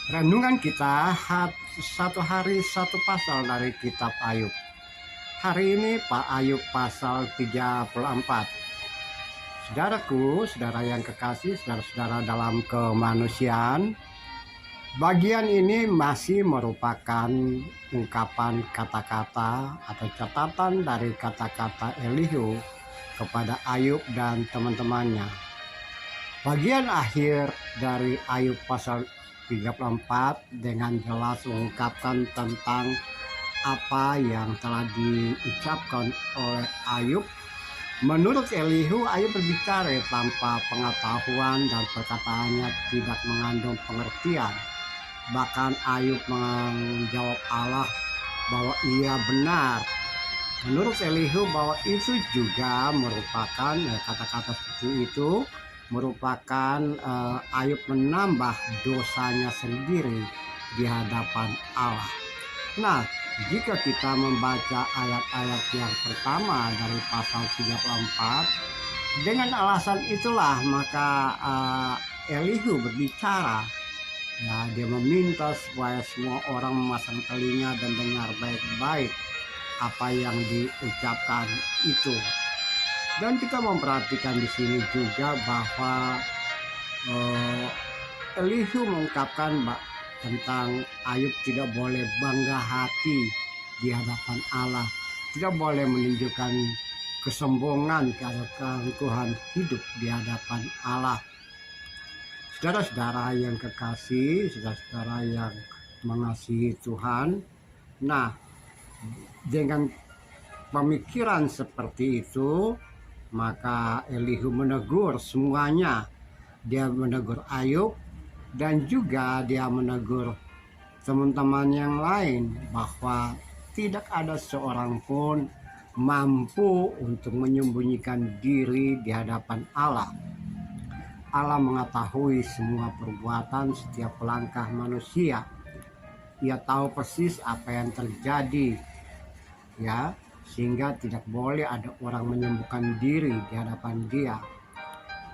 Renungan kita satu hari satu pasal dari kitab Ayub. Hari ini Pak Ayub pasal 34. Saudaraku, saudara yang kekasih, saudara-saudara dalam kemanusiaan, bagian ini masih merupakan ungkapan kata-kata atau catatan dari kata-kata Elihu kepada Ayub dan teman-temannya. Bagian akhir dari Ayub pasal 34 dengan jelas mengungkapkan tentang apa yang telah diucapkan oleh Ayub. Menurut Elihu, Ayub berbicara tanpa pengetahuan dan perkataannya tidak mengandung pengertian. Bahkan Ayub menjawab Allah bahwa ia benar. Menurut Elihu bahwa itu juga merupakan kata-kata seperti itu merupakan Ayub menambah dosanya sendiri di hadapan Allah. Nah, jika kita membaca ayat-ayat yang pertama dari pasal 34, dengan alasan itulah maka Elihu berbicara. Ya, dia meminta supaya semua orang memasang telinga dan dengar baik-baik apa yang diucapkan itu. Dan kita memperhatikan di sini juga bahwa Elihu mengungkapkan tentang Ayub tidak boleh bangga hati di hadapan Allah, tidak boleh menunjukkan kesombongan atau keangkuhan hidup di hadapan Allah. Saudara-saudara yang kekasih, saudara-saudara yang mengasihi Tuhan, nah dengan pemikiran seperti itu, maka Elihu menegur semuanya. Dia menegur Ayub dan juga dia menegur teman-teman yang lain bahwa tidak ada seorang pun mampu untuk menyembunyikan diri di hadapan Allah. Allah mengetahui semua perbuatan setiap langkah manusia. Ia tahu persis apa yang terjadi, ya, sehingga tidak boleh ada orang menyembuhkan diri di hadapan Dia.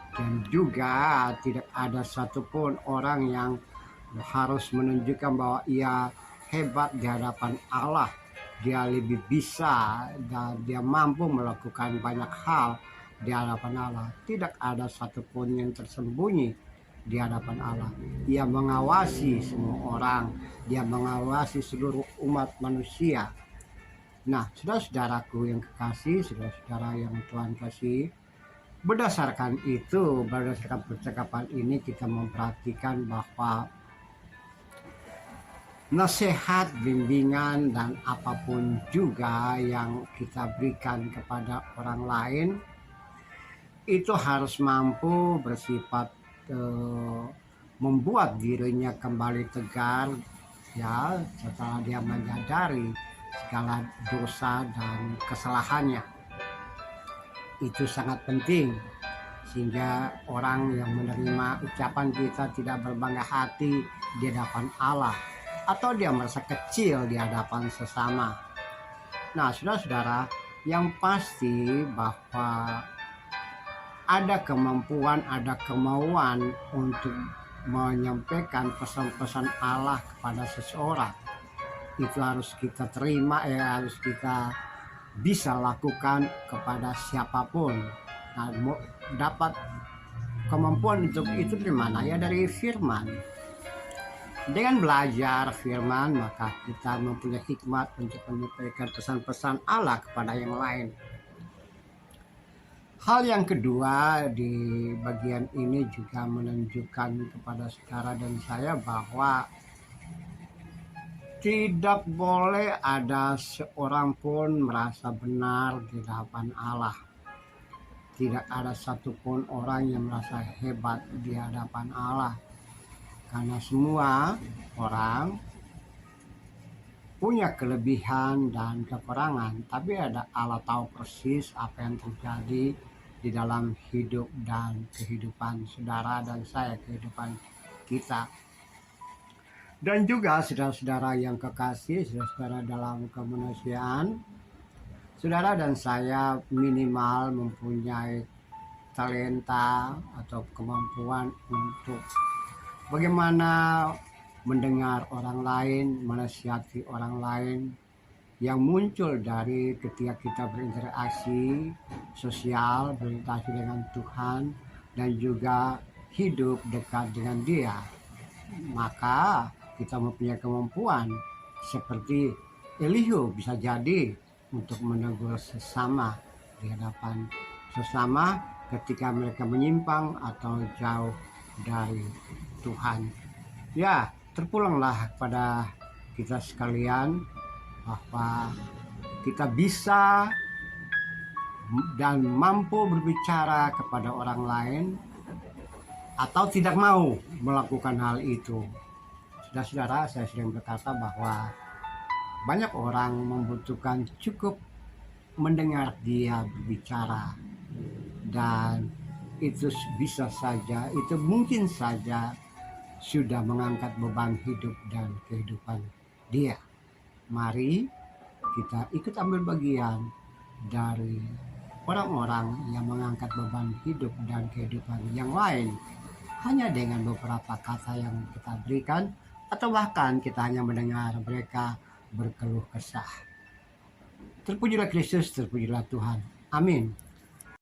Dan juga tidak ada satupun orang yang harus menunjukkan bahwa ia hebat di hadapan Allah. Dia lebih bisa dan dia mampu melakukan banyak hal di hadapan Allah. Tidak ada satupun yang tersembunyi di hadapan Allah. Ia mengawasi semua orang. Dia mengawasi seluruh umat manusia. Nah, saudara-saudaraku yang kekasih, saudara-saudara yang Tuhan kasih, berdasarkan itu, berdasarkan percakapan ini kita memperhatikan bahwa nasihat, bimbingan, dan apapun juga yang kita berikan kepada orang lain itu harus mampu bersifat membuat dirinya kembali tegar, ya, setelah dia menyadari segala dosa dan kesalahannya. Itu sangat penting sehingga orang yang menerima ucapan kita tidak berbangga hati di hadapan Allah atau dia merasa kecil di hadapan sesama. Nah, saudara-saudara, yang pasti bahwa ada kemampuan, ada kemauan untuk menyampaikan pesan-pesan Allah kepada seseorang. Itu harus kita terima, harus kita bisa lakukan kepada siapapun. Nah, dapat kemampuan untuk itu dari mana? Ya, dari firman. Dengan belajar firman, maka kita mempunyai hikmat untuk menyampaikan pesan-pesan Allah kepada yang lain. Hal yang kedua di bagian ini juga menunjukkan kepada saudara dan saya bahwa tidak boleh ada seorang pun merasa benar di hadapan Allah. Tidak ada satupun orang yang merasa hebat di hadapan Allah. Karena semua orang punya kelebihan dan kekurangan. Tapi ada Allah tahu persis apa yang terjadi di dalam hidup dan kehidupan saudara dan saya, kehidupan kita. Dan juga saudara-saudara yang kekasih, saudara-saudara dalam kemanusiaan, saudara dan saya minimal mempunyai talenta atau kemampuan untuk bagaimana mendengar orang lain, menasihati orang lain, yang muncul dari ketika kita berinteraksi sosial, berinteraksi dengan Tuhan, dan juga hidup dekat dengan Dia. Maka kita mempunyai kemampuan seperti Elihu bisa jadi untuk menegur sesama di hadapan sesama ketika mereka menyimpang atau jauh dari Tuhan. Ya, terpulanglah kepada kita sekalian bahwa kita bisa dan mampu berbicara kepada orang lain atau tidak mau melakukan hal itu. Saudara-saudara, saya sering berkata bahwa banyak orang membutuhkan cukup mendengar dia berbicara, dan itu bisa saja, itu mungkin saja sudah mengangkat beban hidup dan kehidupan dia. Mari kita ikut ambil bagian dari orang-orang yang mengangkat beban hidup dan kehidupan yang lain hanya dengan beberapa kata yang kita berikan, atau bahkan kita hanya mendengar mereka berkeluh kesah. Terpujilah Kristus, terpujilah Tuhan. Amin.